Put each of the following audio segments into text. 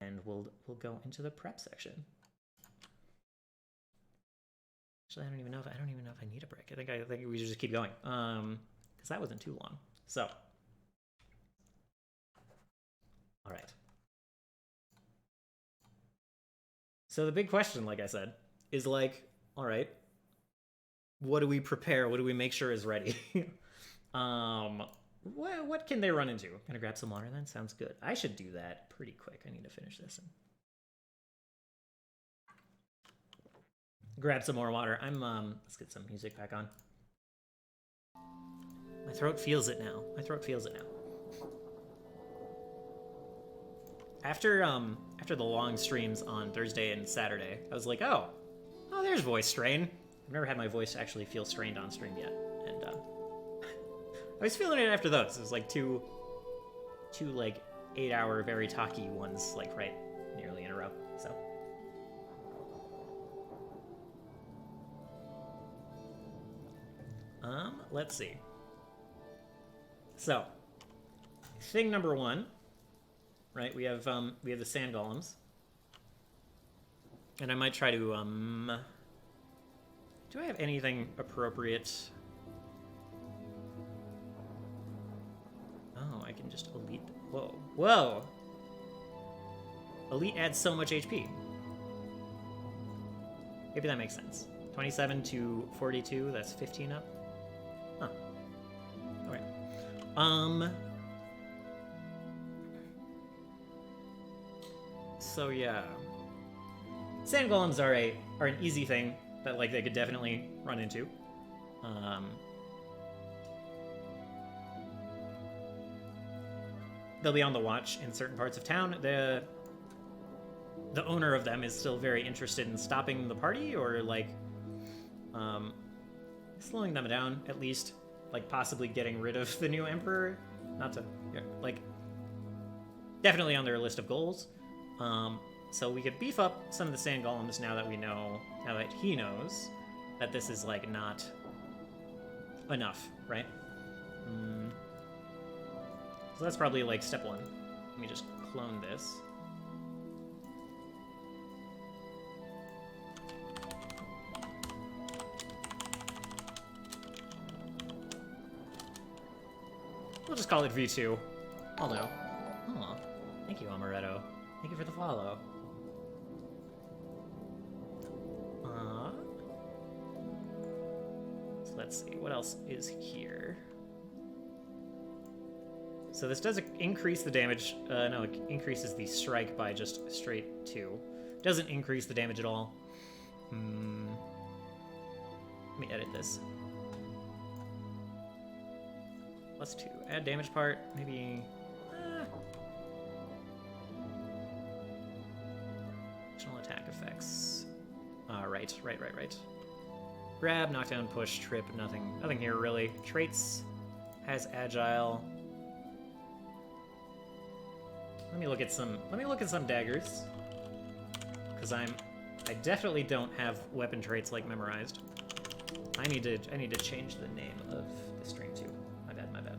and we'll go into the prep section. Actually, I don't even know if I need a break. I think we should just keep going. Because that wasn't too long. So, all right. So the big question, like I said, is like, all right, what do we prepare? What do we make sure is ready? What can they run into? Gonna grab some water then? Sounds good. I should do that pretty quick. I need to finish this and grab some more water. Let's get some music back on. My throat feels it now. After the long streams on Thursday and Saturday, I was like, oh, there's voice strain. I've never had my voice actually feel strained on stream yet, and I was feeling it after those. It was like two like 8-hour very talky ones, like right nearly in a row. So. Let's see. So, thing number one, right? We have the sand golems, and I might try to do I have anything appropriate? Oh, I can just elite. Whoa! Elite adds so much HP. Maybe that makes sense. 27 to 42. That's 15 up. Huh. All right. So yeah, sand golems are an easy thing that like they could definitely run into. They'll be on the watch in certain parts of town. The owner of them is still very interested in stopping the party or like slowing them down at least, like possibly getting rid of the new emperor. Not to like definitely on their list of goals. So we could beef up some of the sand golems now that he knows that this is like not enough, right? So that's probably like step one. Let me just clone this. We'll just call it V2. I'll know. Oh, thank you, Amaretto. Thank you for the follow. So let's see, what else is here? So this does increase the damage. No, it increases the strike by just straight 2. Doesn't increase the damage at all. Let me edit this. +2. Add damage part, maybe. Additional attack effects. Right. Grab, knockdown, push, trip. Nothing here really. Traits has agile. Let me look at some daggers, because I definitely don't have weapon traits like memorized. I need to change the name of the stream too. My bad.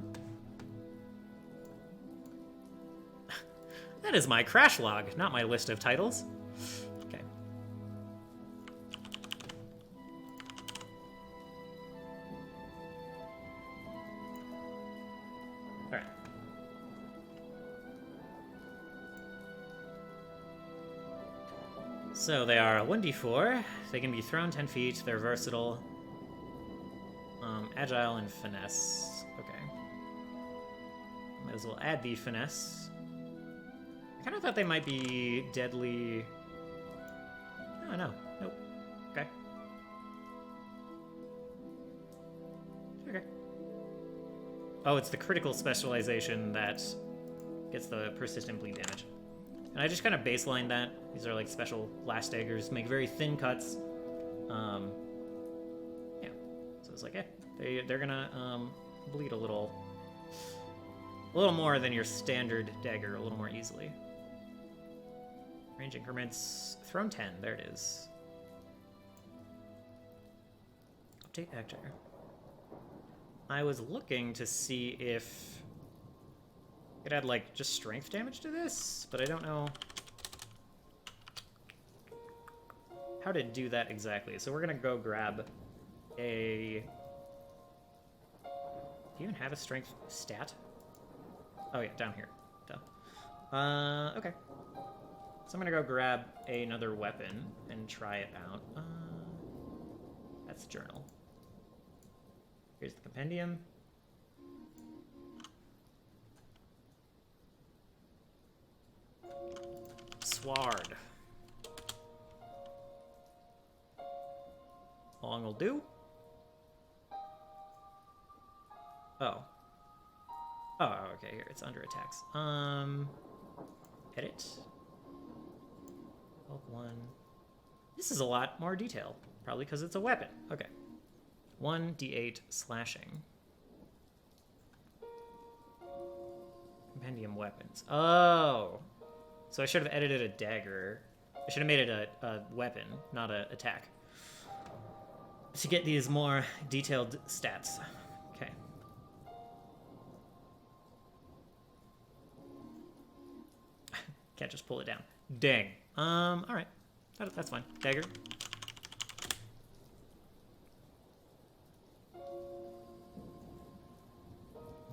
That is my crash log, not my list of titles. Okay. All right. So they are 1d4. They can be thrown 10 feet. They're versatile. Agile and finesse. Okay. Might as well add the finesse. I kind of thought they might be deadly. Oh, no. Nope. Okay. Okay. Oh, it's the critical specialization that gets the persistent bleed damage. And I just kind of baseline that. These are like special blast daggers, make very thin cuts. Yeah. So it's like, they're gonna bleed a little more than your standard dagger, a little more easily. Range increments, thrown 10, there it is. Update actor. I was looking to see if it had like just strength damage to this, but I don't know. how to do that exactly. So we're gonna go grab a... Do you even have a strength stat? Oh yeah, down here. Duh. Okay. So I'm gonna go grab another weapon and try it out. That's the journal. Here's the compendium. Sword. Long will do. Oh. Oh, okay, here, it's under attacks. Edit. Bulk 1. This is a lot more detail. Probably because it's a weapon. Okay. 1d8 slashing. Compendium weapons. Oh! So I should have edited a dagger. I should have made it a weapon, not an attack. To get these more detailed stats. Okay. Can't just pull it down. Dang. Alright. That's fine. Dagger.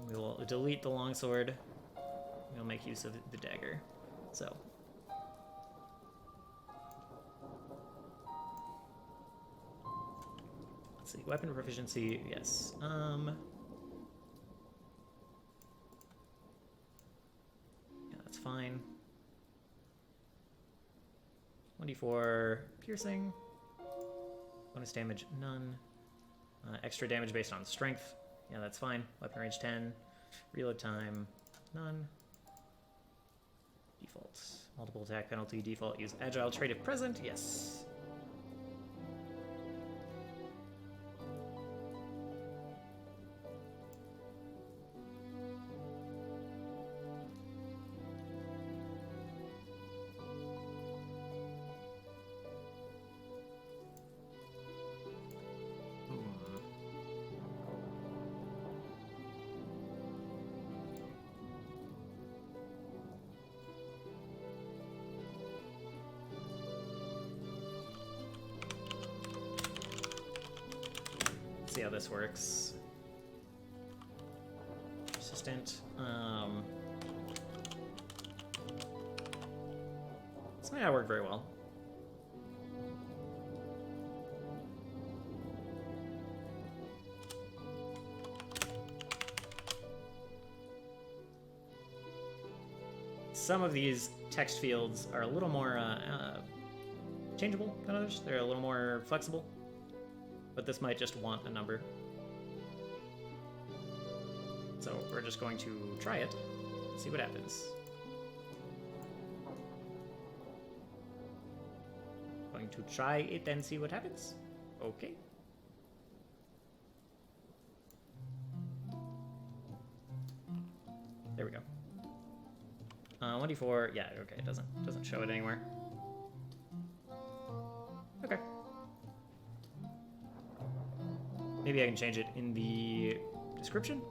We will delete the longsword. We'll make use of the dagger. So. Let's see. Weapon proficiency, yes. Yeah, that's fine. 1d4 piercing. Bonus damage, none. Extra damage based on strength. Yeah, that's fine. Weapon range 10. Reload time, none. Defaults. Multiple attack penalty, default. Use agile trait if present, yes. See how this works. Persistent. This might not work very well. Some of these text fields are a little more changeable than others. They're a little more flexible. But this might just want a number. So we're just going to try it, see what happens. Going to try it and see what happens. Okay. There we go. 1d4, yeah, okay, it doesn't show it anywhere. Okay. Maybe I can change it in the description?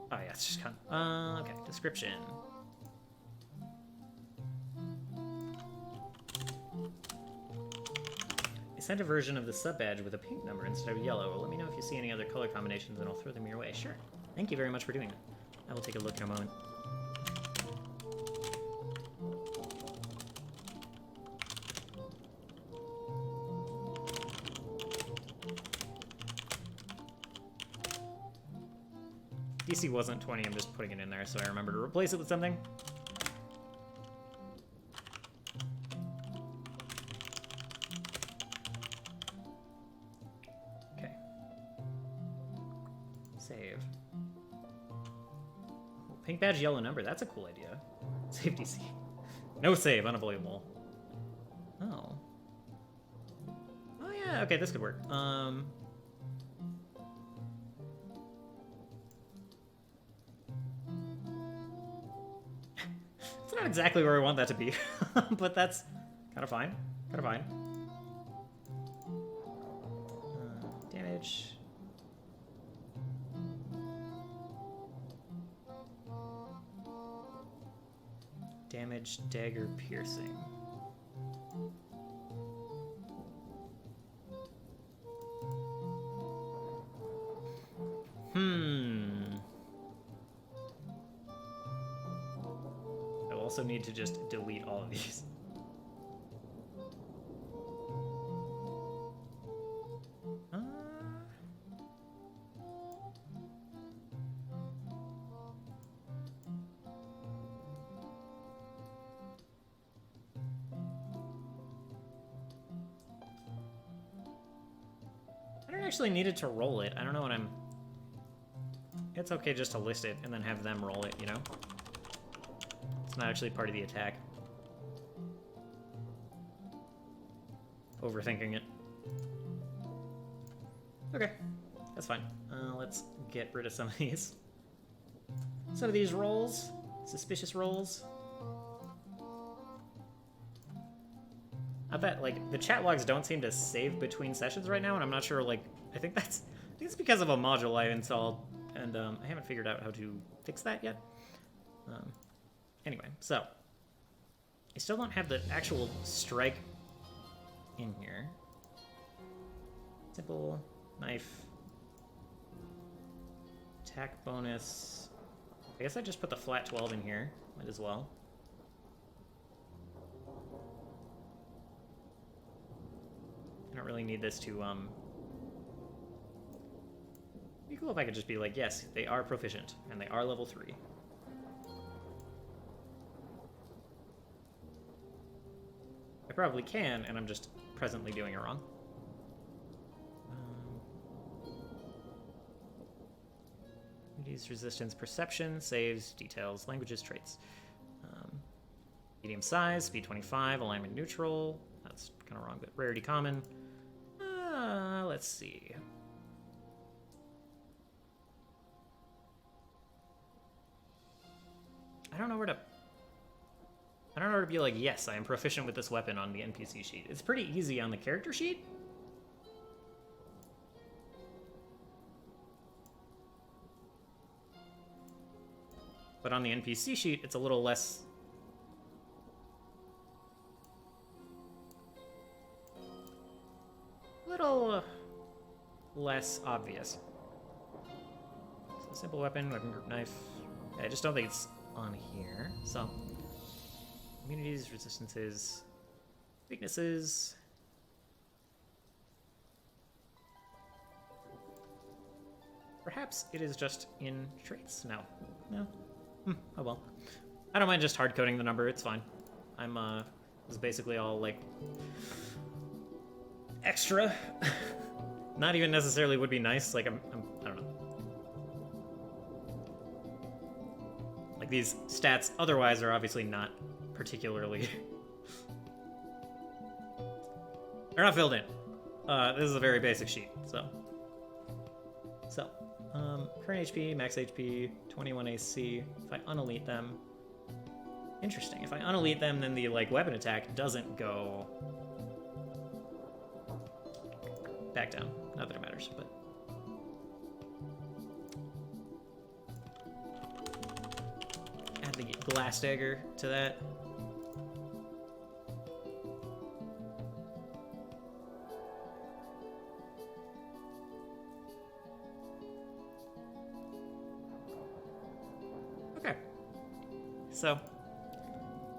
Oh yeah, it's just kind of, okay, description. I sent a version of the sub badge with a pink number instead of yellow. Well, let me know if you see any other color combinations and I'll throw them your way. Sure. Thank you very much for doing that. I will take a look in a moment. DC wasn't 20, I'm just putting it in there so I remember to replace it with something. Okay. Save. Oh, pink badge, yellow number, that's a cool idea. Save DC. No save, unavoidable. Oh. Oh yeah, okay, this could work. Not exactly where I want that to be, but that's kind of fine. Kind of fine. Damage. Damage, dagger, piercing. I will also need to just delete all of these. I don't actually need it to roll it. I don't know what I'm... It's okay just to list it and then have them roll it, you know? It's not actually part of the attack. Overthinking it. Okay, that's fine. Let's get rid of some of these. Some of these rolls, suspicious rolls. I bet, like, the chat logs don't seem to save between sessions right now, and I'm not sure, like, I think it's because of a module I installed, and I haven't figured out how to fix that yet. Anyway, so I still don't have the actual strike in here. Simple knife, attack bonus. I guess I just put the flat 12 in here. Might as well. I don't really need this to be cool if I could just be like, yes, they are proficient and they are level 3. I probably can, and I'm just presently doing it wrong. Use resistance, perception, saves, details, languages, traits. Medium size, speed 25, alignment neutral. That's kind of wrong, but rarity common. Let's see. I don't know where to be like, yes, I am proficient with this weapon on the NPC sheet. It's pretty easy on the character sheet. But on the NPC sheet, it's a little less... less obvious. So simple weapon, weapon group knife. I just don't think it's on here. So, immunities, resistances, weaknesses. Perhaps it is just in traits. No. Oh well. I don't mind just hard coding the number. It's fine. I'm this is basically all like extra. Not even necessarily would be nice. Like I don't know. Like these stats otherwise are obviously not particularly. They're not filled in. This is a very basic sheet. So. Current HP, max HP, 21 AC. If I unelite them, interesting. If I unelite them, then the like weapon attack doesn't go back down. Not that it matters, but add the glass dagger to that.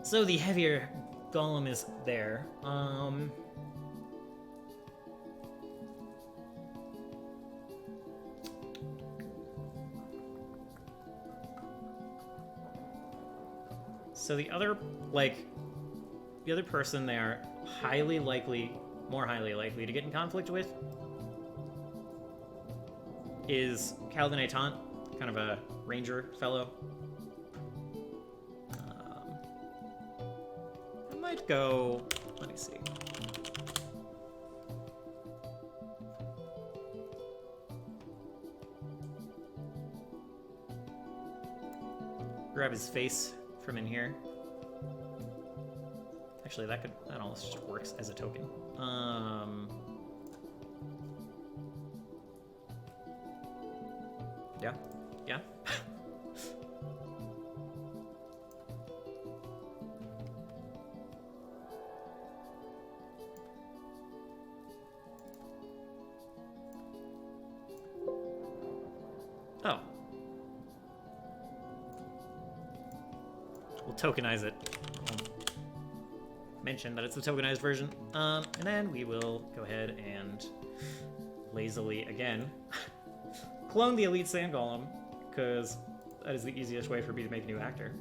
So the heavier golem is there. So the other person they are more highly likely to get in conflict with is Calvin Etant, kind of a ranger fellow. Go, let me see. Grab his face from in here. Actually, that almost just works as a token. Yeah. We'll tokenize it. We'll mention that it's the tokenized version. And then we will go ahead and lazily, again, clone the Elite Sand Golem, because that is the easiest way for me to make a new actor.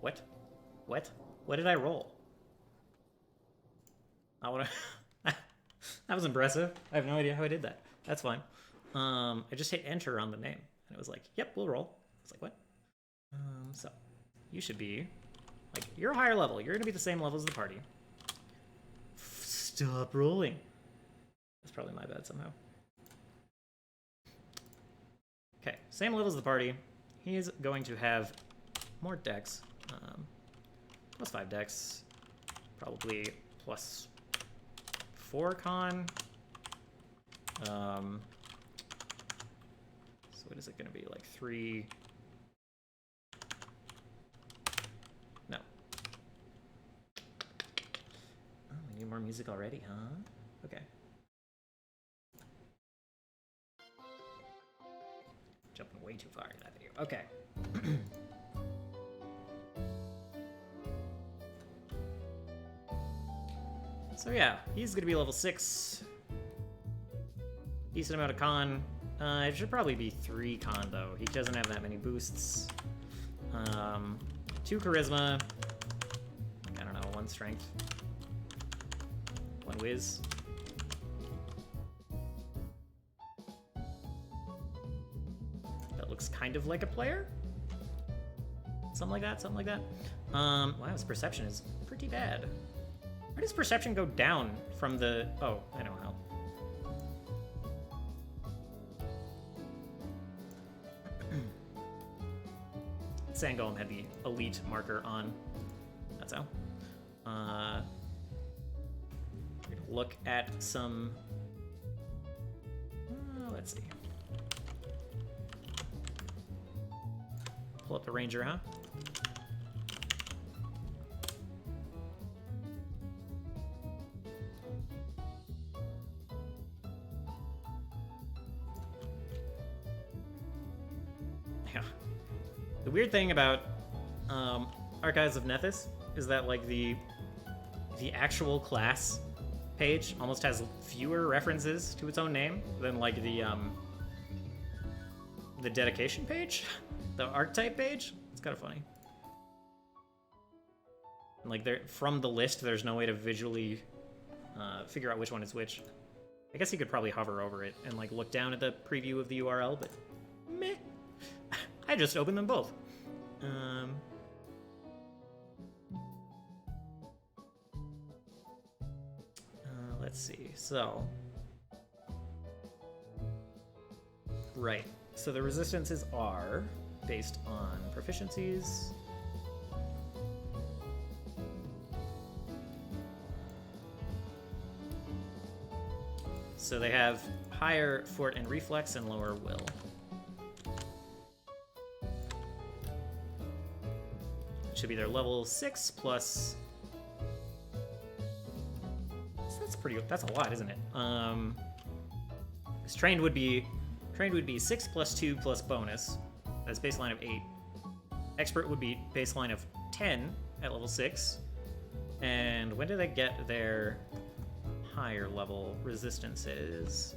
What? What? What did I roll? I wanna... That was impressive. I have no idea how I did that. That's fine. I just hit enter on the name, and it was like, yep, we'll roll. I was like, what? So, you should be, like, you're a higher level. You're gonna be the same level as the party. Stop rolling. That's probably my bad somehow. Okay, same level as the party. He's going to have more dex. Plus 5 dex. Probably plus 4 con. So what is it going to be? Like 3... No. Oh, we need more music already, huh? Okay. Jumping way too far in that video. Okay. So yeah, he's gonna be level 6. Decent amount of con. It should probably be 3 con though. He doesn't have that many boosts. 2 charisma. I don't know, 1 strength. 1 whiz. That looks kind of like a player. Something like that, something like that. Wow, his perception is pretty bad. Why does perception go down from the... Oh, I know how. Sand Golem had the elite marker on. That's how. We're gonna look at some... let's see. Pull up the Ranger, huh? The weird thing about Archives of Nethys is that like the actual class page almost has fewer references to its own name than like the dedication page, the archetype page. It's kind of funny. And, like from the list, there's no way to visually figure out which one is which. I guess you could probably hover over it and like look down at the preview of the URL, but meh. I just opened them both. Let's see. So, right. So the resistances are based on proficiencies. So they have higher fort and reflex and lower will. Should be their level 6 plus. So that's pretty. That's a lot, isn't it? Because trained would be 6 plus 2 plus bonus. That's baseline of 8. Expert would be baseline of 10 at level 6. And when do they get their higher level resistances?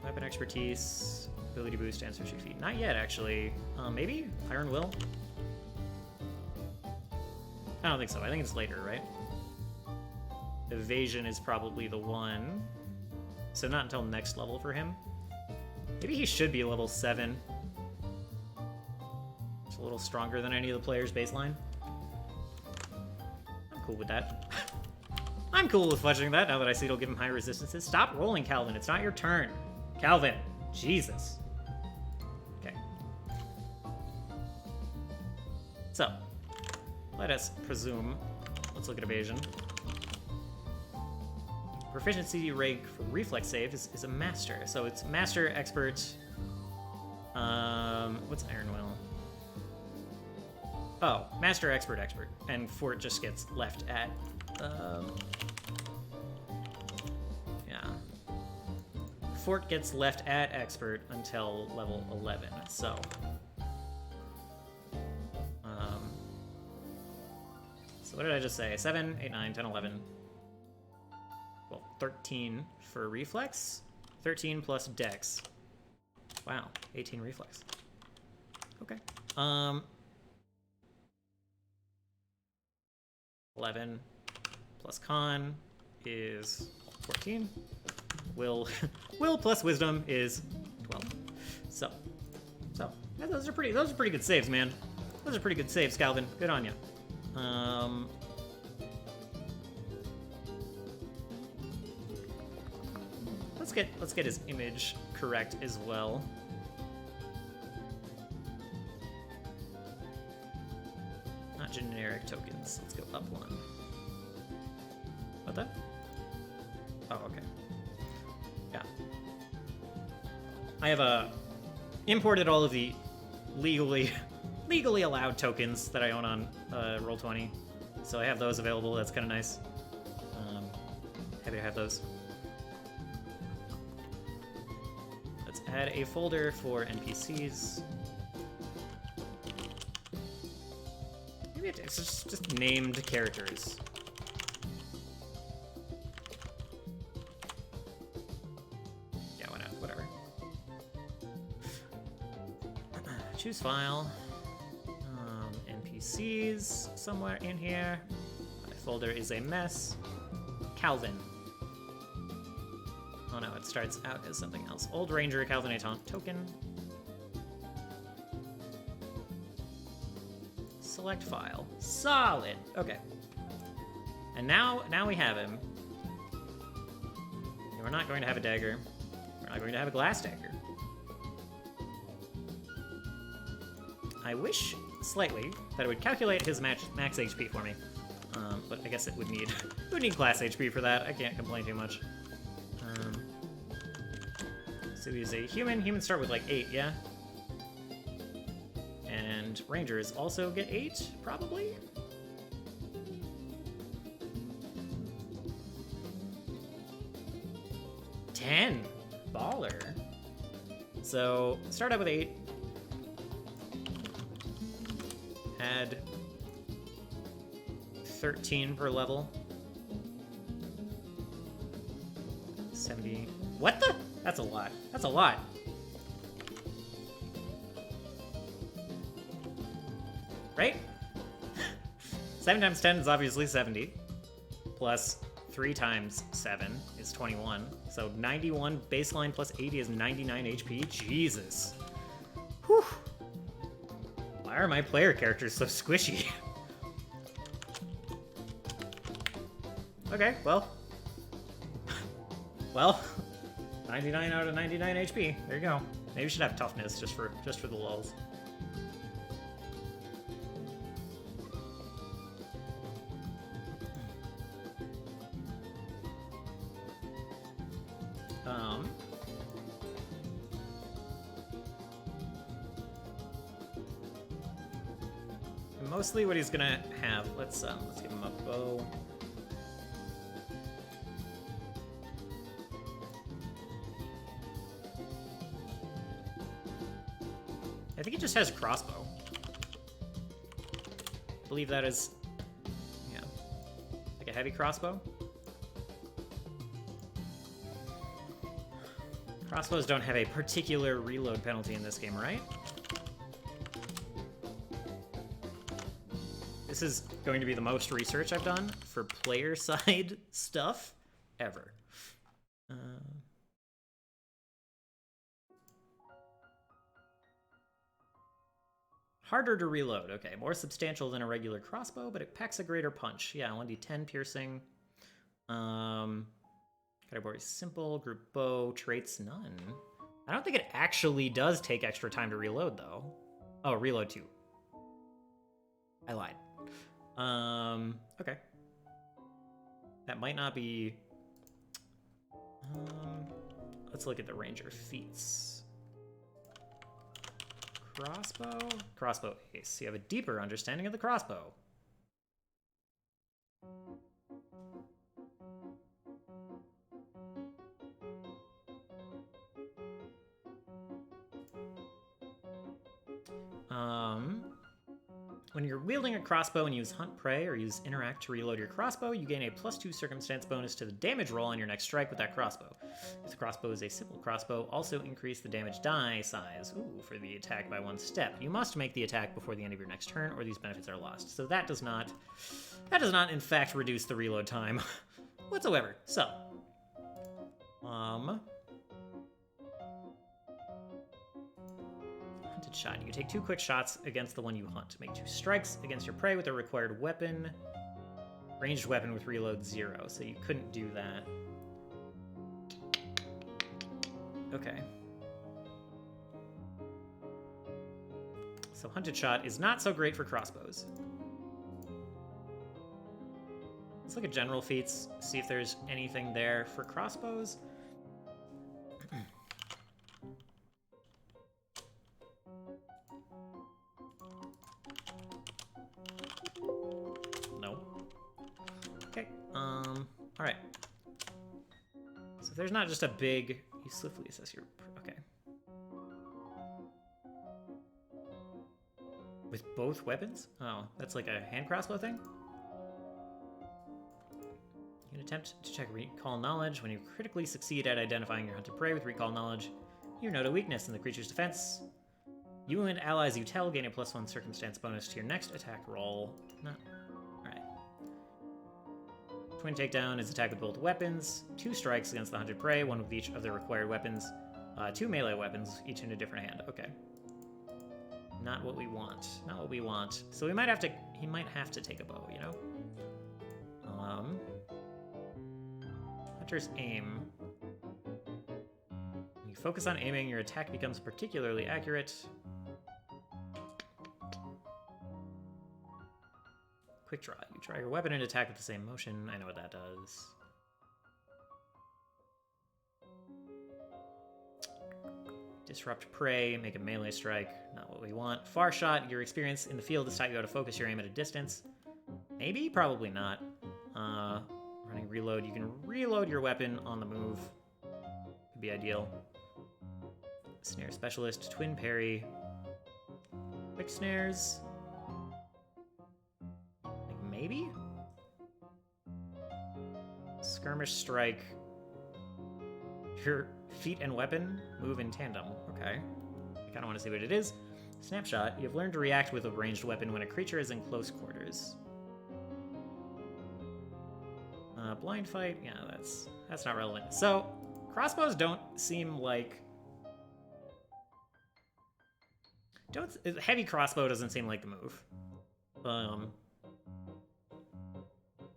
Weapon expertise. Ability boost, answer 6 feet. Not yet, actually. Maybe? Iron Will? I don't think so. I think it's later, right? Evasion is probably the one. So not until next level for him. Maybe he should be level 7. It's a little stronger than any of the players' baseline. I'm cool with that. I'm cool with fudging that now that I see it'll give him high resistances. Stop rolling, Calvin. It's not your turn. Calvin. Jesus. Okay. So, let us presume. Let's look at evasion. Proficiency rank for reflex save is a master. So it's master, expert. What's Iron Will? Oh, master, expert, expert. And fort just gets left at, yeah, fort gets left at expert until level 11, so... So what did I just say? 7, 8, 9, 10, 11. Well, 13 for reflex. 13 plus dex. Wow, 18 reflex. Okay. 11 plus con is 14. Will plus wisdom is 12. So yeah, those are pretty good saves, man. Those are pretty good saves, Calvin. Good on you. Let's get his image correct as well. Not generic tokens. Let's go up one. What the? Oh, okay. Yeah. I have imported all of the legally allowed tokens that I own on Roll20, so I have those available. That's kind of nice. Happy to have those. Let's add a folder for NPCs. Maybe it's just named characters. Yeah, why not? Whatever. Choose file. NPCs somewhere in here. My folder is a mess. Calvin. Oh no, it starts out as something else. Old Ranger Calvinaton token. Select file. Solid. Okay. And now we have him. We're not going to have a dagger. We're not going to have a glass dagger. I wish slightly that it would calculate his max HP for me, but I guess it would need class HP for that. I can't complain too much. So he's a human. Humans start with like 8, yeah. And rangers also get 8, probably. $10. Baller. So start out with 8. Add 13 per level. 70. What the? That's a lot. That's a lot. Right? 7 times 10 is obviously 70. Plus 3 times 7 is 21. So 91 baseline plus 80 is 99 HP. Jesus. Whew. Why are my player characters so squishy? Okay, well. Well, 99 out of 99 HP. There you go. Maybe we should have toughness just for the lulz. Mostly what he's gonna have. Let's give him a bow. I think he just has crossbow. I believe that is, yeah, like a heavy crossbow. Crossbows don't have a particular reload penalty in this game, right? This is going to be the most research I've done for player side stuff ever. Harder to reload. Okay, more substantial than a regular crossbow, but it packs a greater punch. Yeah, 1d10 piercing. Category simple, group bow, traits none. I don't think it actually does take extra time to reload, though. Oh, reload 2. I lied. Okay. That might not be... let's look at the ranger feats. Crossbow? Crossbow ace. You have a deeper understanding of the crossbow. When you're wielding a crossbow and use Hunt Prey or use Interact to reload your crossbow, you gain a +2 circumstance bonus to the damage roll on your next strike with that crossbow. If the crossbow is a simple crossbow, also increase the damage die size for the attack by 1 step. You must make the attack before the end of your next turn, or these benefits are lost. So that does not in fact reduce the reload time whatsoever. So, hunted shot. You can take 2 quick shots against the one you hunt. Make 2 strikes against your prey with a required weapon. Ranged weapon with reload 0, so you couldn't do that. Okay. So hunted shot is not so great for crossbows. Let's look at general feats, see if there's anything there for crossbows. No. Okay, alright. So if there's not just a big... You swiftly assess your... Okay. With both weapons? Oh, that's like a hand crossbow thing? You can attempt to check recall knowledge. When you critically succeed at identifying your hunted prey with recall knowledge, you note a weakness in the creature's defense. You and allies you tell gain a +1 circumstance bonus to your next attack roll. Alright. Twin takedown is attack with both weapons. 2 strikes against the hunted prey, 1 with each of the required weapons. 2 melee weapons, each in a different hand. Okay. Not what we want. Not what we want. So we might have to... He might have to take a bow, you know? Hunter's aim. When you focus on aiming, your attack becomes particularly accurate. Quick draw. You try your weapon and attack with the same motion. I know what that does. Disrupt prey, make a melee strike. Not what we want. Far shot. Your experience in the field has taught you how to focus your aim at a distance. Maybe? Probably not. Running reload. You can reload your weapon on the move. Could be ideal. Snare specialist. Twin parry. Quick snares. Like maybe? Skirmish strike. Your feet and weapon move in tandem. Okay. I kind of want to see what it is. Snapshot. You have learned to react with a ranged weapon when a creature is in close quarters. Blind fight. Yeah, that's not relevant. So, crossbows don't seem like... Heavy crossbow doesn't seem like the move.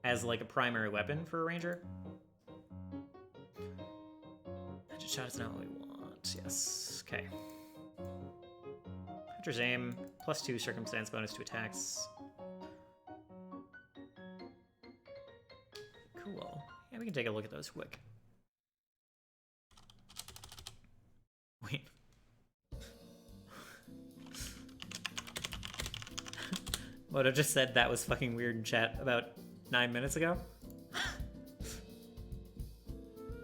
As like a primary weapon for a ranger. Hunted shot is not what we want. Yes. Okay. Hunter's aim. +2 circumstance bonus to attacks. Cool. Yeah, we can take a look at those quick. Wait. What I just said that was fucking weird in chat about 9 minutes ago.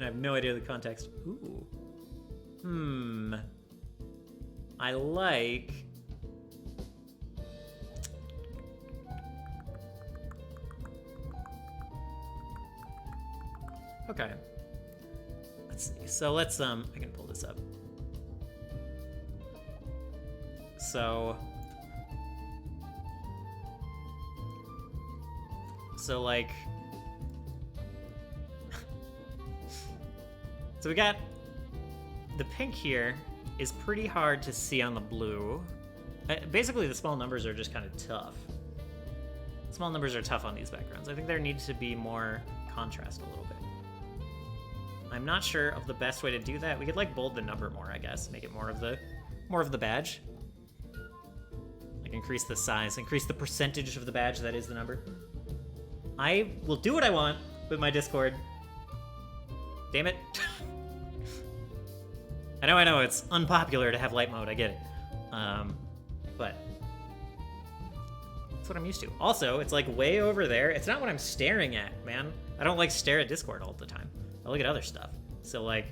I have no idea the context. Ooh. I like... Okay. Let's see. So let's, I can pull this up. So like... So we got... The pink here is pretty hard to see on the blue. Basically, the small numbers are just kind of tough. Small numbers are tough on these backgrounds. I think there needs to be more contrast a little bit. I'm not sure of the best way to do that. We could like bold the number more, I guess. Make it more of the badge. Like increase the size, increase the percentage of the badge that is the number. I will do what I want with my Discord. Damn it. I know it's unpopular to have light mode, I get it. But that's what I'm used to. Also, it's like way over there. It's not what I'm staring at, man. I don't like stare at Discord all the time. I look at other stuff. So like,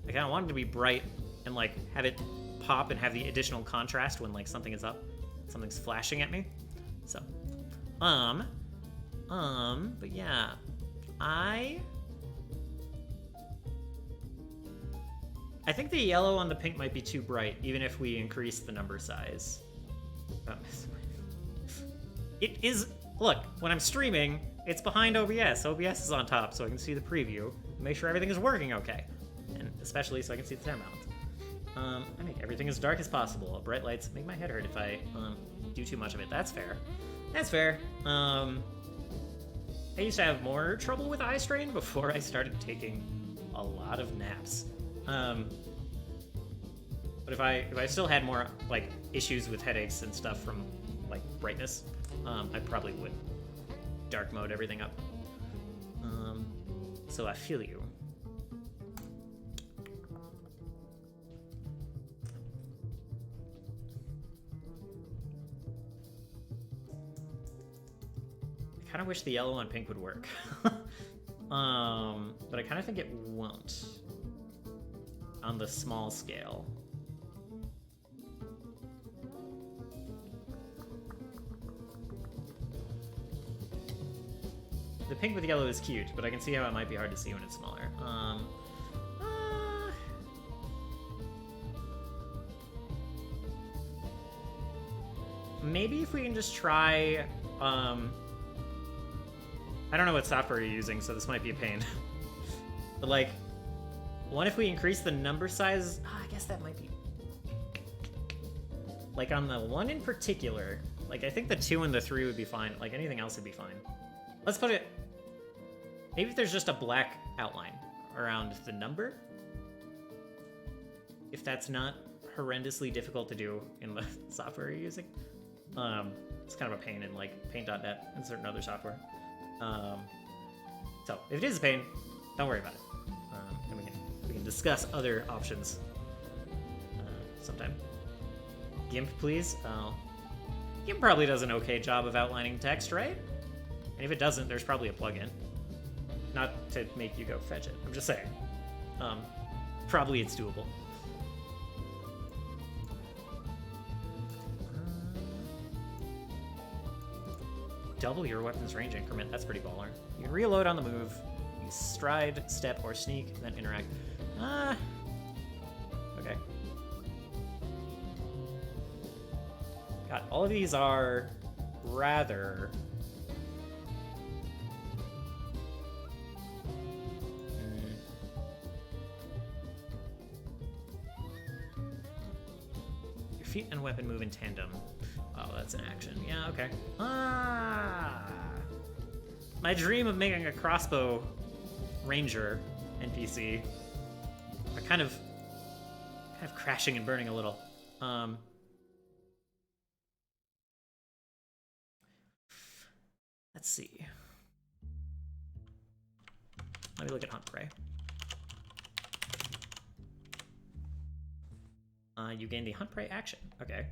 I kind of want it to be bright and like have it pop and have the additional contrast when like something is up. something's flashing at me. So, but yeah, I think the yellow on the pink might be too bright, even if we increase the number size. It is, look, when I'm streaming, it's behind OBS. OBS is on top, so I can see the preview, make sure everything is working okay, and especially so I can see the sound balance. I make everything as dark as possible. Bright lights make my head hurt if I do too much of it. That's fair. That's fair. I used to have more trouble with eye strain before I started taking a lot of naps. But if I still had more like issues with headaches and stuff from like brightness, I probably would dark mode everything up. So I feel you. I kind of wish the yellow on pink would work. But I kind of think it won't on the small scale. The pink with yellow is cute, but I can see how it might be hard to see when it's smaller. Maybe if we can just try, I don't know what software you're using, so this might be a pain. But like, what if we increase the number size? I guess that might be... Like on the one in particular, like I think the 2 and the 3 would be fine. Like anything else would be fine. Let's put it... Maybe if there's just a black outline around the number. If that's not horrendously difficult to do in the software you're using. It's kind of a pain in like paint.net and certain other software. So if it is a pain, don't worry about it. And we can discuss other options sometime. GIMP, please. GIMP probably does an okay job of outlining text, right? And if it doesn't, there's probably a plugin. Not to make you go fetch it. I'm just saying. Probably it's doable. Double your weapon's range increment. That's pretty baller. You can reload on the move. You stride, step, or sneak, then interact. Okay. God, all of these are rather... Your feet and weapon move in tandem. Oh, that's an action. Yeah, okay. My dream of making a crossbow ranger NPC are kind of crashing and burning a little. Let's see. Let me look at Hunt Prey. You gain the Hunt Prey action. Okay.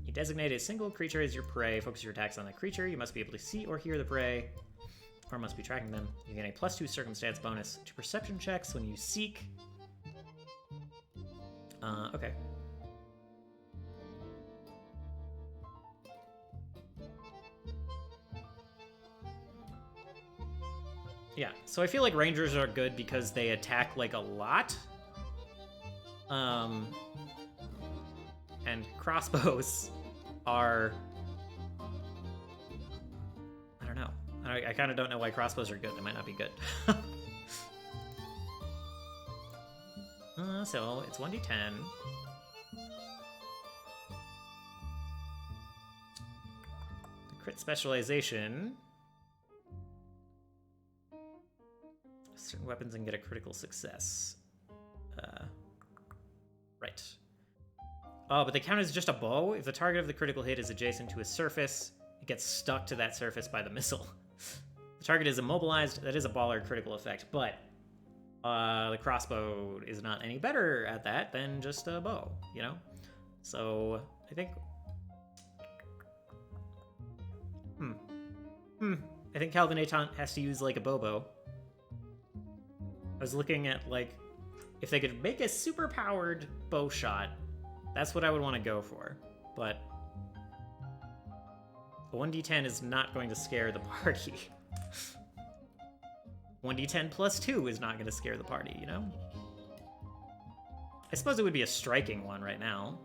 You designate a single creature as your prey. Focus your attacks on that creature. You must be able to see or hear the prey, or must be tracking them. You gain a +2 circumstance bonus to perception checks when you seek. Okay. Yeah, so I feel like rangers are good because they attack like a lot. And crossbows are... I don't know. I kind of don't know why crossbows are good. They might not be good. So it's 1d10. The crit specialization. Certain weapons can get a critical success. Right. Oh, but they count as just a bow? If the target of the critical hit is adjacent to a surface, it gets stuck to that surface by the missile. The target is immobilized. That is a baller critical effect, but the crossbow is not any better at that than just a bow, you know? So, I think... I think Calvin Aton has to use, like, a bow. I was looking at, like, if they could make a super-powered bow shot, that's what I would want to go for. but a 1d10 is not going to scare the party. 1d10 plus 2 is not going to scare the party, you know? I suppose it would be a striking one right now.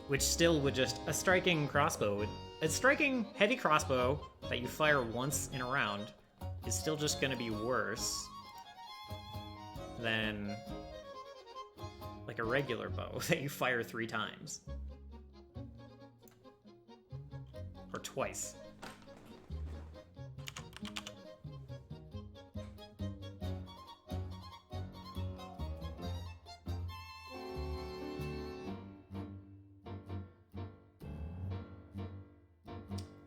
Which still would just... A striking crossbow would... A striking heavy crossbow that you fire once in a round is still just gonna be worse than like a regular bow that you fire 3 times. Or twice.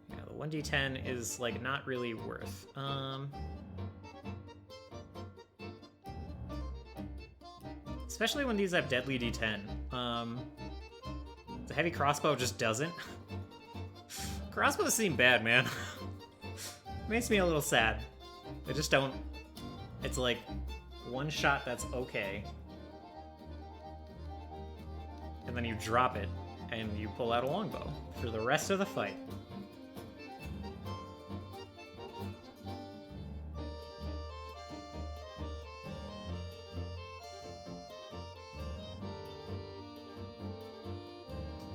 Yeah, the 1d10 is like not really worth. Especially when these have deadly d10. The heavy crossbow just doesn't. Crossbows seem bad, man. Makes me a little sad. I just don't... It's like, one shot that's okay. And then you drop it, and you pull out a longbow for the rest of the fight.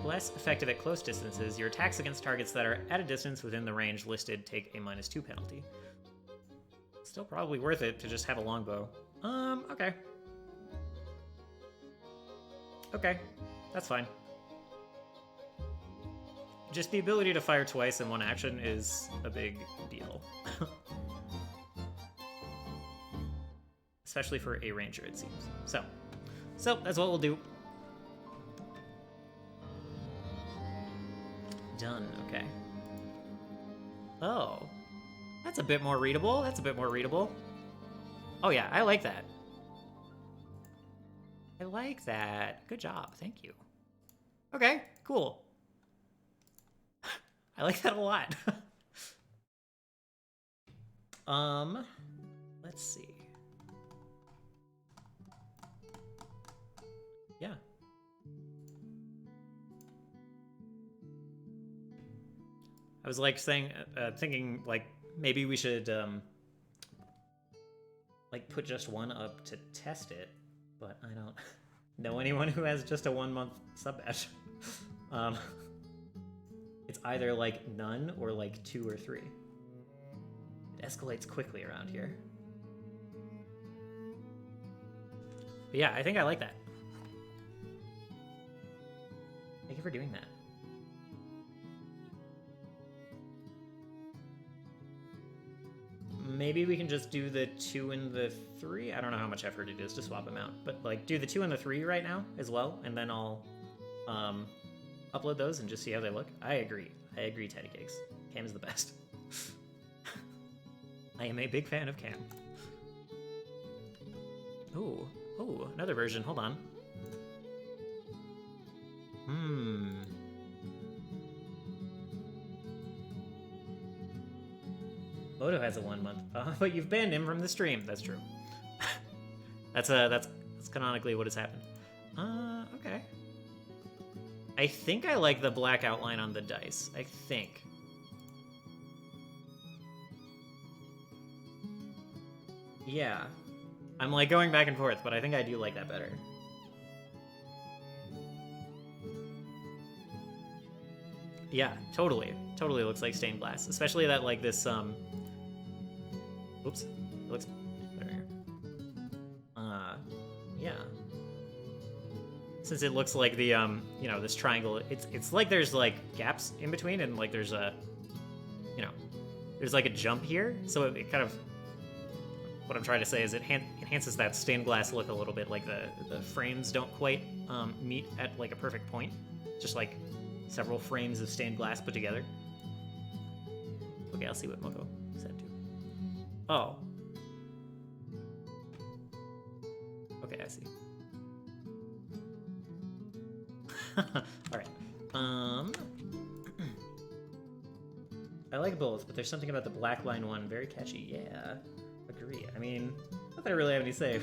Less effective at close distances, your attacks against targets that are at a distance within the range listed take a -2 penalty. Still probably worth it to just have a longbow. Okay. Okay, that's fine. Just the ability to fire twice in one action is a big deal. Especially for a ranger, it seems. So that's what we'll do. Done, okay. Oh, that's a bit more readable. That's a bit more readable. Oh yeah, I like that. I like that. Good job, thank you. Okay, cool. I like that a lot. Let's see. Yeah. I was like saying, thinking like maybe we should like put just one up to test it, but I don't know anyone who has just a 1-month sub badge. It's either like none or like 2 or 3. It escalates quickly around here. But yeah, I think I like that. Thank you for doing that. Maybe we can just do the 2 and the 3. I don't know how much effort it is to swap them out, but like do the 2 and the 3 right now as well, and then I'll upload those and just see how they look. I agree, Teddy Cakes. Cam is the best. I am a big fan of Cam. Ooh, another version. Hold on. Moto has a 1 month, but you've banned him from the stream. That's true. That's canonically what has happened. Okay. I think I like the black outline on the dice. I think. Yeah. I'm like going back and forth, but I think I do like that better. Yeah, totally. Totally looks like stained glass. Especially that like this oops. It looks better here. Yeah. Since it looks like the you know, this triangle, it's like there's like gaps in between, and like there's a, you know, there's like a jump here, so it kind of, what I'm trying to say is it enhances that stained glass look a little bit. Like the frames don't quite meet at like a perfect point, just like several frames of stained glass put together. Okay, I'll see what Moko said too. Oh. Okay, I see. All right. I like both, but there's something about the black line one very catchy. Yeah, agree. I mean, not that I really have any say.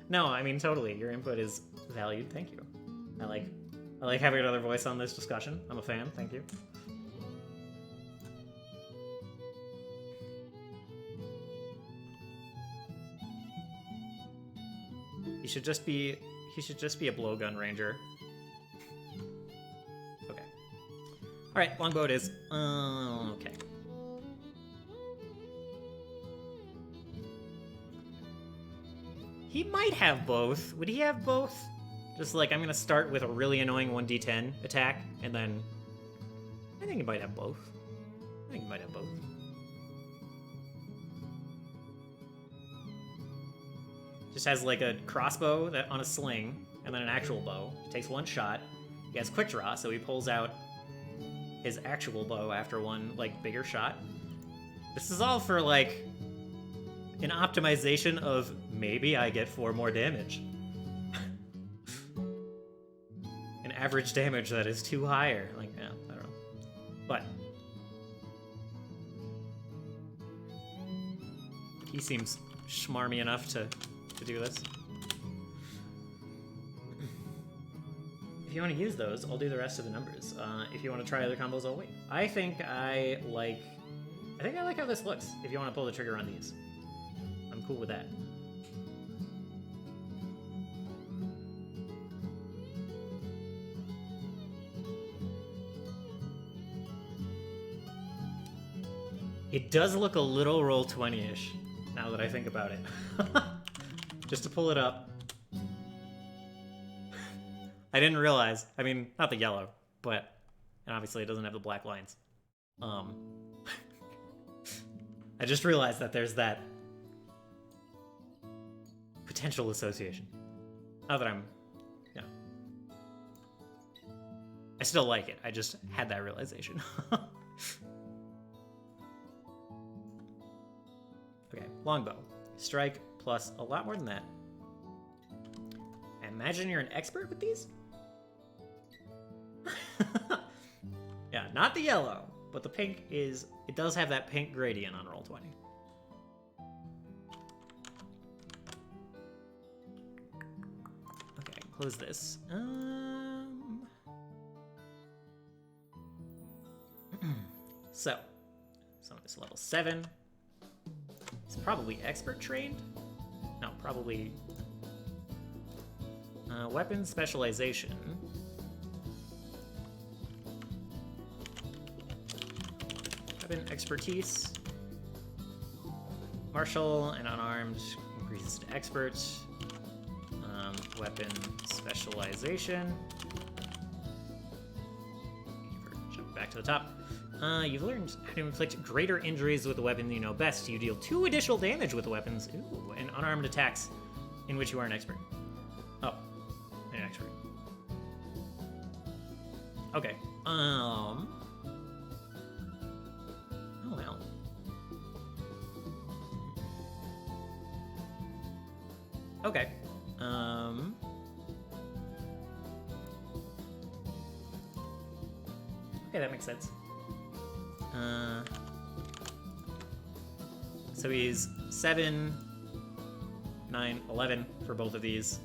No, I mean, totally. Your input is valued. Thank you. I like having another voice on this discussion. I'm a fan. Thank you. He should just be a blowgun ranger. Okay. All right, longbow it is. Okay. He might have both. Would he have both? Just like, I'm gonna start with a really annoying 1d10 attack, and then I think he might have both. I think he might have both. Just has like a crossbow that on a sling, and then an actual bow. He takes one shot. He has quick draw, so he pulls out his actual bow after one like bigger shot. This is all for like an optimization of maybe I get 4 more damage. An average damage that is too higher. Like, yeah, I don't know. But he seems schmarmy enough to do this. If you want to use those, I'll do the rest of the numbers. If you want to try other combos, I'll wait. I think I like how this looks. If you want to pull the trigger on these, I'm cool with that. It does look a little Roll20-ish, now that I think about it. Just to pull it up. I didn't realize, I mean, not the yellow, but, and obviously it doesn't have the black lines. I just realized that there's that potential association. Not that I'm, you know, I still like it, I just had that realization. Okay, longbow. Strike plus a lot more than that. I imagine you're an expert with these? Yeah, not the yellow, but the pink is... It does have that pink gradient on Roll20. Okay, close this. So, someone is level 7. He's probably expert trained? No, probably... weapon specialization. Weapon expertise. Martial and unarmed increases to expert. Weapon specialization. Jump back to the top. You've learned how to inflict greater injuries with the weapon you know best. You deal 2 additional damage with weapons. Ooh, and unarmed attacks in which you are an expert. Oh, an expert. Okay. Oh well. Okay. Okay, that makes sense. So he's 7, 9, 11 for both of these,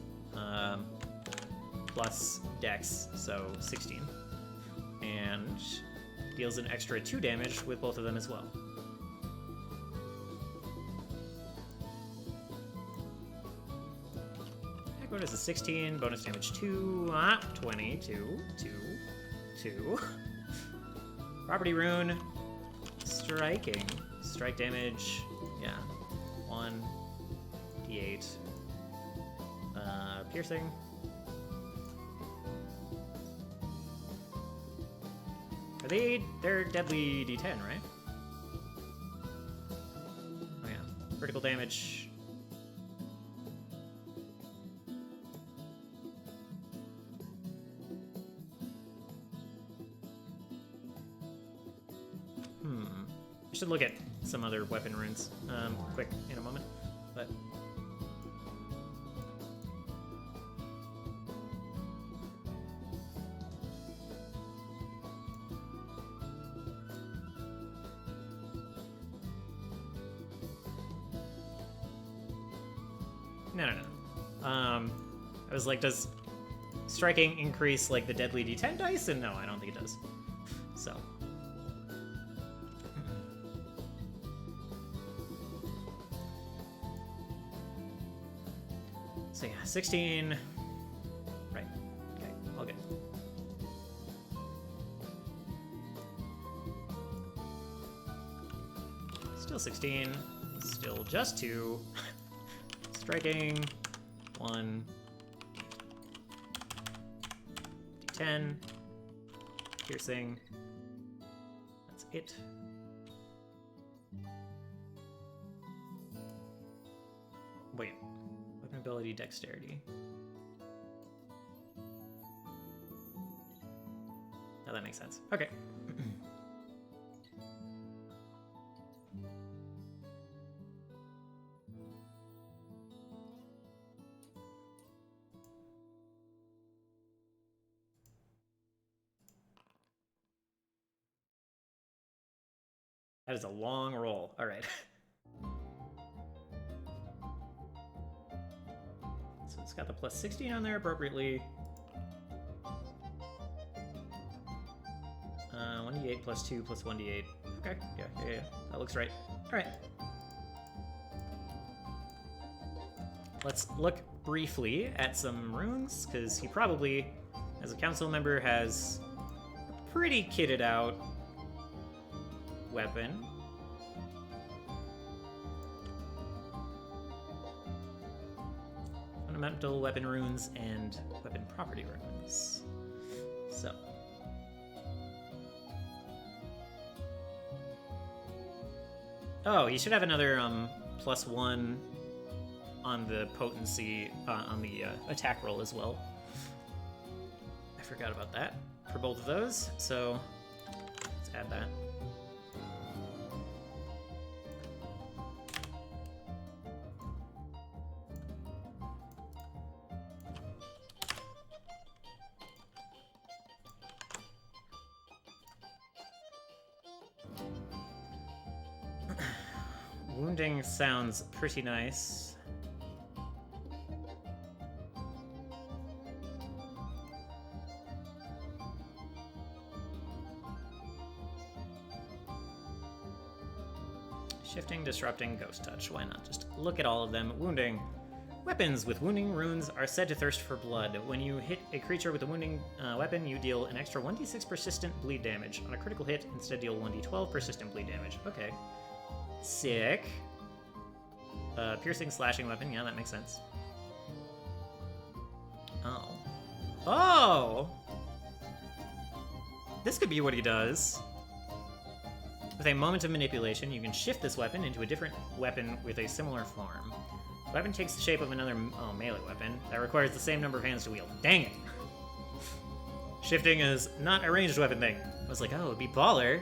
plus Dex, so 16, and deals an extra 2 damage with both of them as well. What is a 16? Bonus damage 2, 22, 2. Property rune, striking, strike damage, yeah, 1, d8, piercing. They're deadly d10, right? Oh yeah, critical damage. I should look at some other weapon runes quick in a moment, but No. I was like, does striking increase like the deadly D10 dice? And no, I don't think it does. So. So yeah, 16. Right. Okay, all good. Still 16. Still just 2. Striking. 1. D10. Piercing. That's it. Wait. Weapon ability, dexterity. Oh, that makes sense. Okay. That is a long roll. All right. So it's got the plus 16 on there appropriately. 1d8 plus 2 plus 1d8. Okay, yeah. That looks right. All right. Let's look briefly at some runes, because he probably, as a council member, has a pretty kitted out weapon. Fundamental weapon runes and weapon property runes. So. Oh, he should have another +1 on the potency, on the attack roll as well. I forgot about that for both of those, so let's add that. Wounding sounds pretty nice. Shifting, disrupting, ghost touch. Why not? Just look at all of them. Wounding. Weapons with wounding runes are said to thirst for blood. When you hit a creature with a wounding weapon, you deal an extra 1d6 persistent bleed damage. On a critical hit, instead deal 1d12 persistent bleed damage. Okay. Sick. Piercing, slashing weapon. Yeah, that makes sense. Oh. Oh! This could be what he does. With a moment of manipulation, you can shift this weapon into a different weapon with a similar form. The weapon takes the shape of another melee weapon that requires the same number of hands to wield. Dang it! Shifting is not a ranged weapon thing. I was like, oh, it'd be baller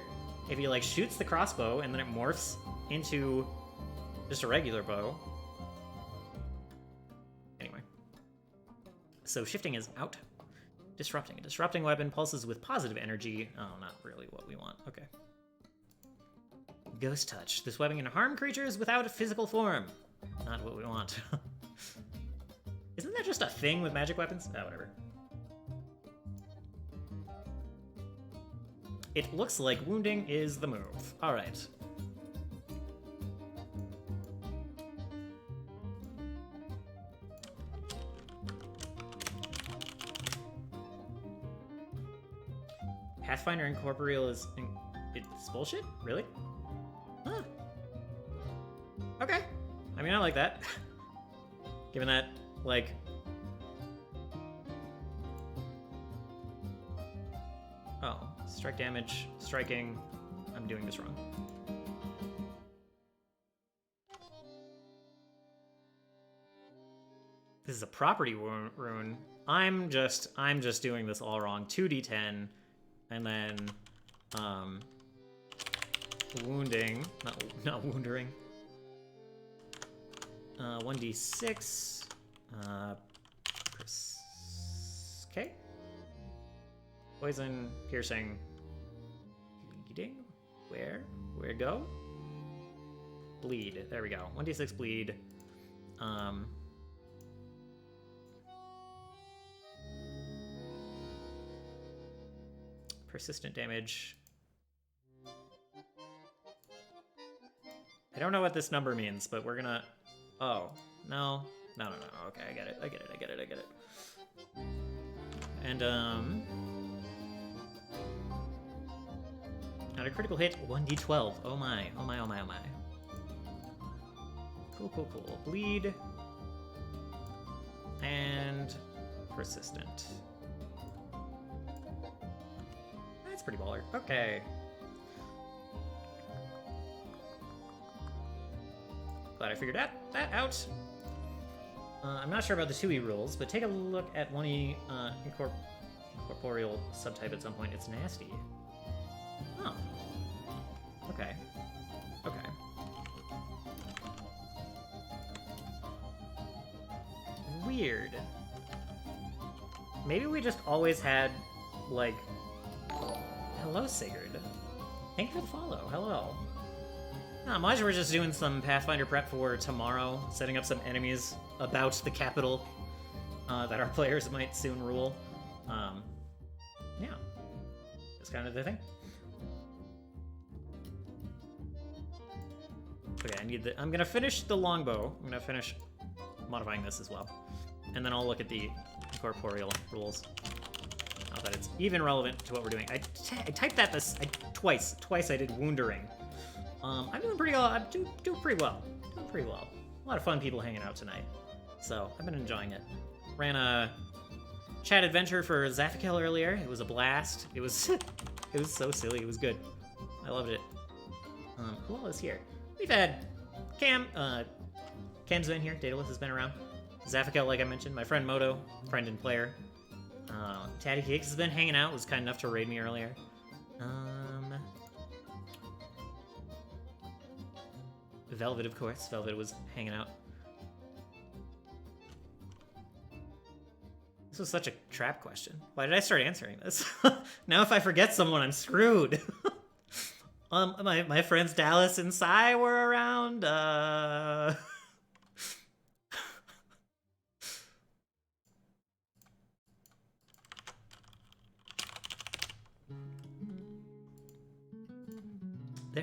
if he like shoots the crossbow and then it morphs into just a regular bow. Anyway. So shifting is out. Disrupting. A disrupting weapon pulses with positive energy. Oh, not really what we want. Okay. Ghost touch. This weapon can harm creatures without a physical form. Not what we want. Isn't that just a thing with magic weapons? Oh, whatever. It looks like wounding is the move. All right. Pathfinder Incorporeal is... It's bullshit? Really? Huh. Okay. I mean, I like that. Given that, like... Oh, strike damage, striking. I'm doing this wrong. This is a property rune. I'm just doing this all wrong. 2d10, and then, wounding, not woundering. 1d6. Okay. Poison, piercing, bleeding. Where go? Bleed. There we go. 1d6 bleed. persistent damage. I don't know what this number means, but we're gonna... Oh, no. No. Okay, I get it. And, not a critical hit, 1d12. Oh my. Cool. Bleed. And persistent. That's pretty baller. Okay. Glad I figured that out. I'm not sure about the 2E rules, but take a look at 1E incorporeal subtype at some point. It's nasty. Oh. Okay. Weird. Maybe we just always had, like... Hello, Sigurd. Thank you for the follow. Hello. Not much, we're just doing some Pathfinder prep for tomorrow, setting up some enemies about the capital that our players might soon rule. Yeah. That's kind of the thing. Okay, I'm gonna finish the longbow. I'm gonna finish modifying this as well. And then I'll look at the incorporeal rules. Not that it's even relevant to what we're doing. I typed that twice. Twice I did woundering. I'm doing pretty well. I'm doing pretty well. A lot of fun people hanging out tonight. So, I've been enjoying it. Ran a chat adventure for Zaffikel earlier. It was a blast. It was so silly. It was good. I loved it. Who all is here? We've had Cam. Cam's been here. Daedalus has been around. Zaffikel, like I mentioned. My friend Moto, friend and player. Tatty Cakes has been hanging out. Was kind enough to raid me earlier. Velvet, of course. Velvet was hanging out. This was such a trap question. Why did I start answering this? Now if I forget someone, I'm screwed. My friends Dallas and Sai were around. There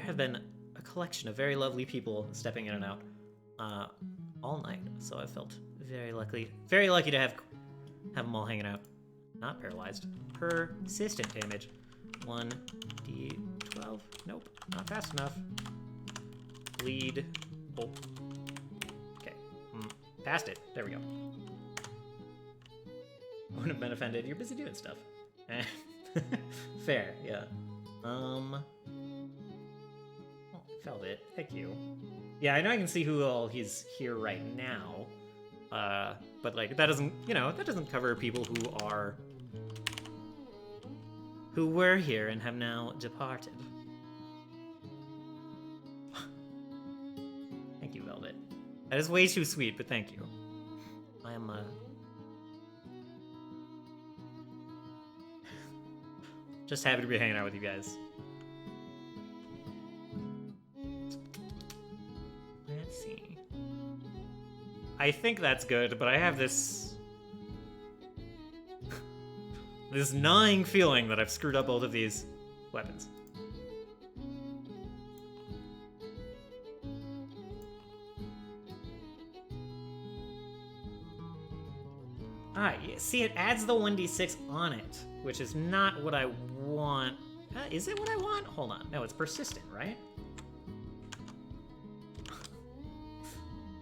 have been a collection of very lovely people stepping in and out all night, so I felt very lucky to have them all hanging out. Not paralyzed. Persistent damage. 1d12. Nope, not fast enough. Bleed. Oh. Okay. Passed it. There we go. I wouldn't have been offended. You're busy doing stuff. Fair, yeah. Velvet, thank you. Yeah, I know I can see who all he's here right now. But like that doesn't, that doesn't cover people who were here and have now departed. Thank you, Velvet. That is way too sweet, but thank you. I am just happy to be hanging out with you guys. Let's see. I think that's good, but I have this gnawing feeling that I've screwed up both of these weapons. See, it adds the 1d6 on it, which is not what I want. Is it what I want? Hold on. No, it's persistent, right?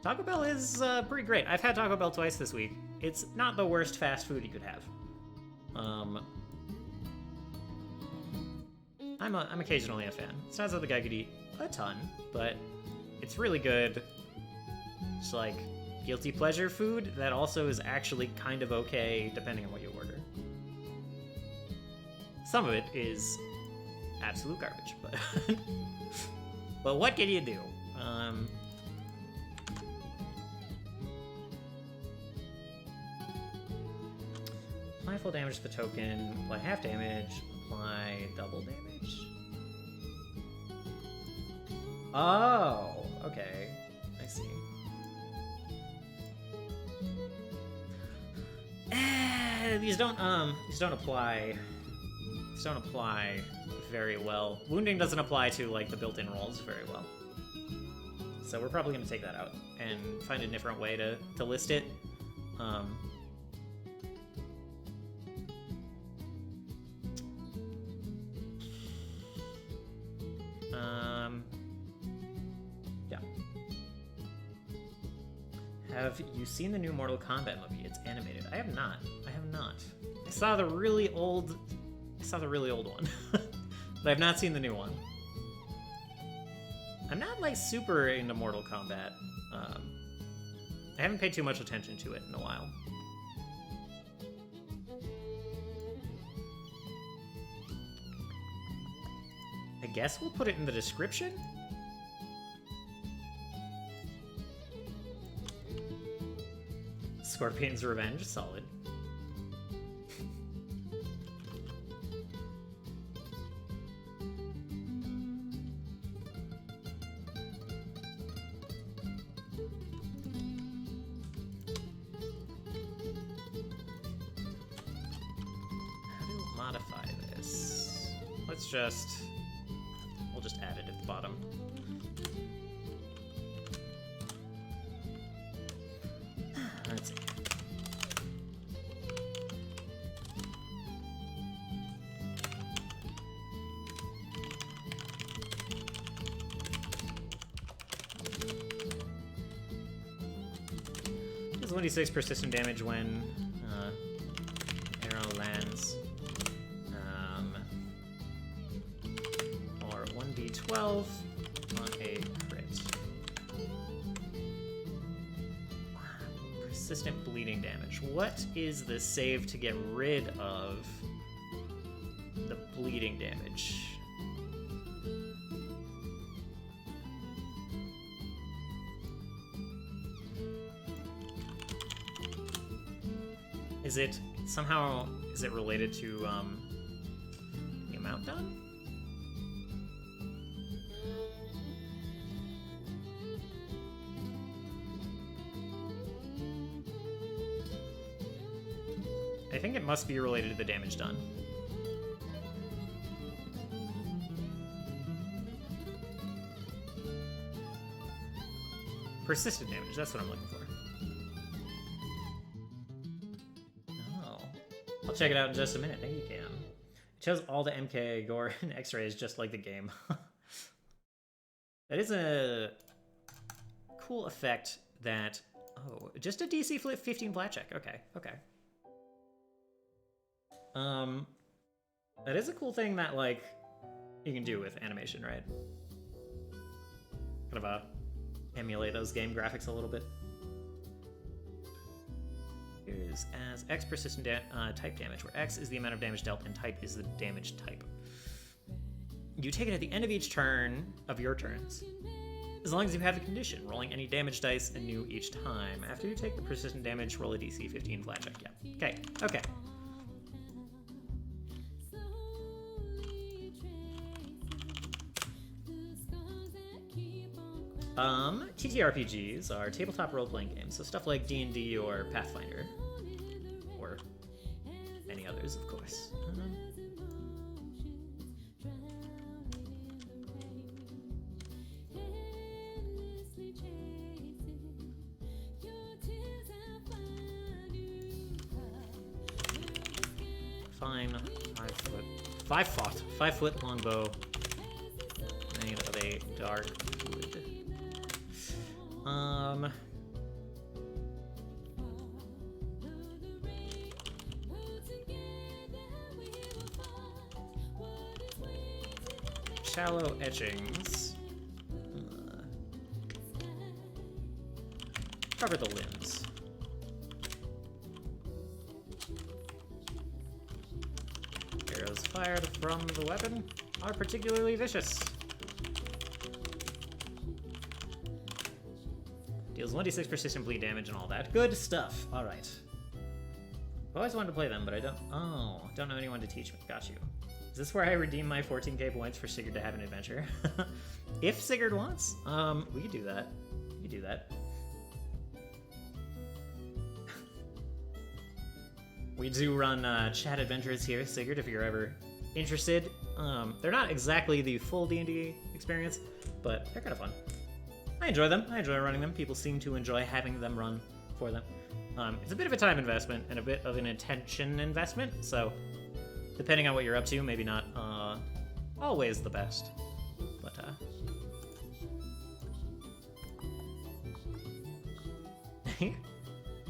Taco Bell is pretty great. I've had Taco Bell twice this week. It's not the worst fast food you could have. I'm occasionally a fan. It's not that the guy could eat a ton, but it's really good. It's like guilty pleasure food that also is actually kind of okay depending on what you order. Some of it is absolute garbage, but but what can you do? Apply full damage to the token, apply half damage, apply double damage. Oh, okay. I see. These don't apply These don't apply very well. Wounding doesn't apply to, like, the built-in rolls very well. So we're probably going to take that out and find a different way to list it. Yeah. Have you seen the new Mortal Kombat movie? It's animated. I have not. I have not. I saw the really old one, but I've not seen the new one. I'm not, like, super into Mortal Kombat. I haven't paid too much attention to it in a while. I guess we'll put it in the description? Scorpion's Revenge, solid. We'll just add it at the bottom. Let's see. Does 1d6 persistent damage when arrow lands. 12 on a crit. Persistent bleeding damage. What is the save to get rid of the bleeding damage? Is it somehow, is it related to the amount done? I think it must be related to the damage done. Persistent damage, that's what I'm looking for. Oh. I'll check it out in just a minute. Thank you, Cam. It shows all the MK, gore, and X-rays just like the game. That is a cool effect that... Oh, just a DC flip 15 flat check. Okay, okay. That is a cool thing that, like, you can do with animation, right? Kind of emulate those game graphics a little bit. Here's as X persistent type damage, where X is the amount of damage dealt and type is the damage type. You take it at the end of each turn of your turns, as long as you have a condition, rolling any damage dice anew each time. After you take the persistent damage, roll a DC 15 flat check. Yeah. Okay. Okay. TTRPGs are tabletop role-playing games, so stuff like D&D or Pathfinder, or any others, of course. Fine, 5 foot longbow made of a dark wood. Shallow etchings. Cover the limbs. Arrows fired from the weapon are particularly vicious. Deals 1d6 persistent bleed damage and all that. Good stuff. All right. I've always wanted to play them, but I don't... Oh, don't know anyone to teach me. Got you. Is this where I redeem my 14k points for Sigurd to have an adventure? If Sigurd wants, we could do that. We could do that. We do run chat adventures here, Sigurd, if you're ever interested. They're not exactly the full D&D experience, but they're kind of fun. I enjoy them. I enjoy running them. People seem to enjoy having them run for them. It's a bit of a time investment and a bit of an attention investment, so depending on what you're up to, maybe not always the best. But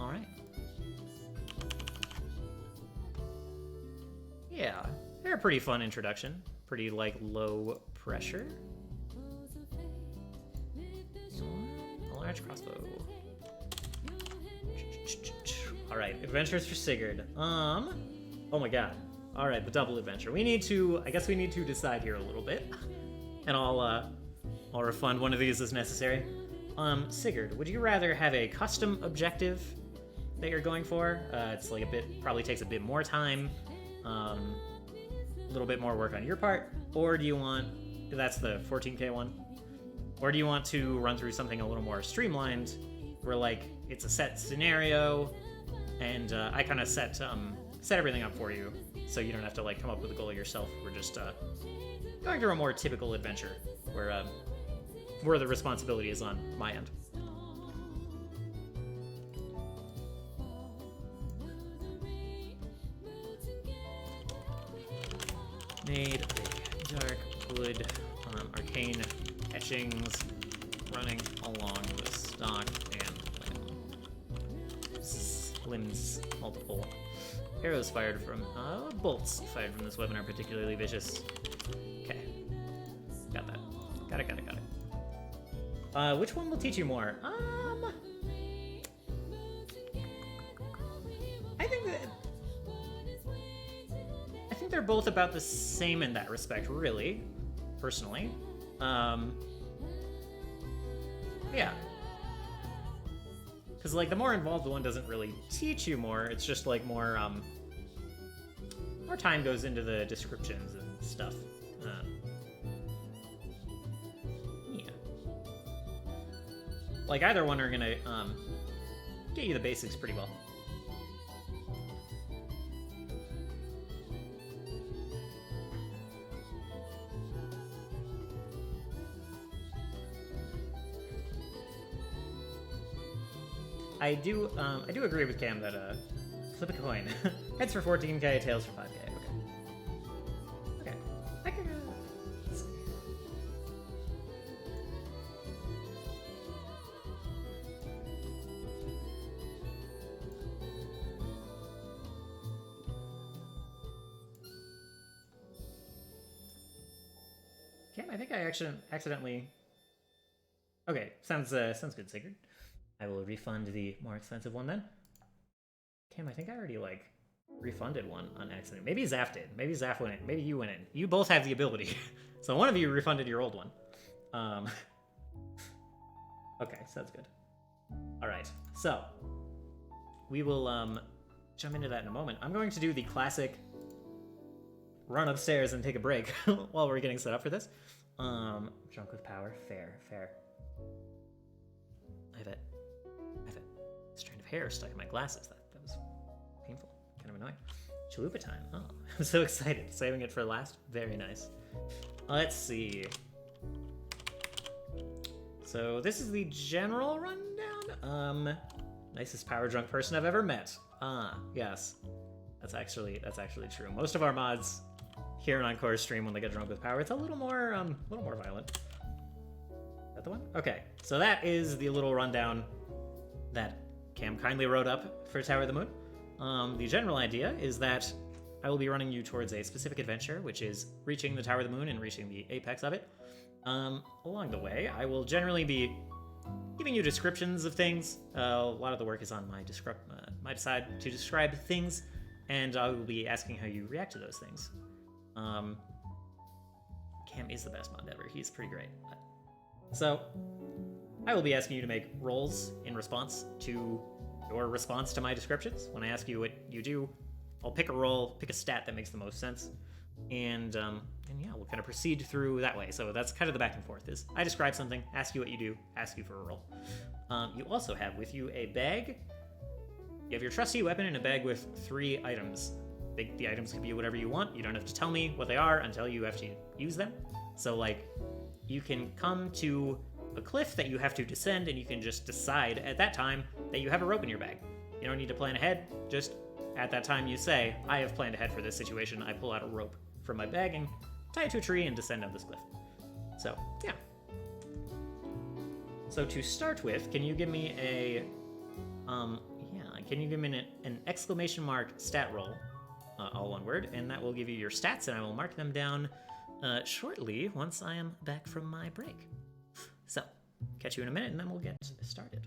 all right. Yeah, they're a pretty fun introduction. Pretty, like, low pressure. A large crossbow. Alright, adventures for Sigurd. Oh my god. Alright, the double adventure. I guess we need to decide here a little bit. And I'll refund one of these as necessary. Sigurd, would you rather have a custom objective that you're going for? It's like probably takes a bit more time. A little bit more work on your part, or do you want, that's the 14k one, or do you want to run through something a little more streamlined, where like it's a set scenario, and I kind of set everything up for you, so you don't have to like come up with a goal yourself. We're just going through a more typical adventure, where the responsibility is on my end. Made a dark wood, arcane etchings running along the stock and limbs multiple. Arrows fired from, bolts fired from this weapon are particularly vicious. Okay. Got that. Got it. Which one will teach you more? I think they're both about the same in that respect, really, personally. Yeah. Because, like, the more involved one doesn't really teach you more, it's just, like, more time goes into the descriptions and stuff. Yeah. Like, either one are gonna, get you the basics pretty well. I do agree with Cam that flip a coin. Heads for 14k, tails for 5k. Okay. I can. Cam, I think I accidentally. Okay, sounds good, Sigurd. I will refund the more expensive one then. Cam, I think I already, like, refunded one on accident. Maybe Zaf did. Maybe Zaf went in. Maybe you went in. You both have the ability. So one of you refunded your old one. Okay, so that's good. Alright, so we will jump into that in a moment. I'm going to do the classic run upstairs and take a break while we're getting set up for this. Drunk with power. Fair. I have a strand of hair stuck in my glasses. That was painful. Kind of annoying. Chalupa time. Oh, I'm so excited. Saving it for last. Very nice. Let's see. So this is the general rundown. Nicest power drunk person I've ever met. Yes. That's actually true. Most of our mods here on Encore stream when they get drunk with power, it's a little more violent. Is that the one? Okay. So that is the little rundown that Cam kindly wrote up for Tower of the Moon. The general idea is that I will be running you towards a specific adventure, which is reaching the Tower of the Moon and reaching the apex of it. Along the way, I will generally be giving you descriptions of things. A lot of the work is on my side to describe things, and I will be asking how you react to those things. Cam is the best mod ever. He's pretty great. So I will be asking you to make rolls in response to your response to my descriptions. When I ask you what you do, I'll pick a roll, pick a stat that makes the most sense, and yeah, we'll kind of proceed through that way. So that's kind of the back and forth. Is I describe something, ask you what you do, ask you for a roll. You also have with you a bag. You have your trusty weapon in a bag with 3 items. The items can be whatever you want. You don't have to tell me what they are until you have to use them. So, like, you can come to a cliff that you have to descend, and you can just decide at that time that you have a rope in your bag. You don't need to plan ahead. Just at that time you say, I have planned ahead for this situation. I pull out a rope from my bag and tie it to a tree and descend down this cliff. So, yeah. So to start with, can you give me can you give me an exclamation mark stat roll, all one word, and that will give you your stats, and I will mark them down shortly once I am back from my break. So, catch you in a minute, and then we'll get started.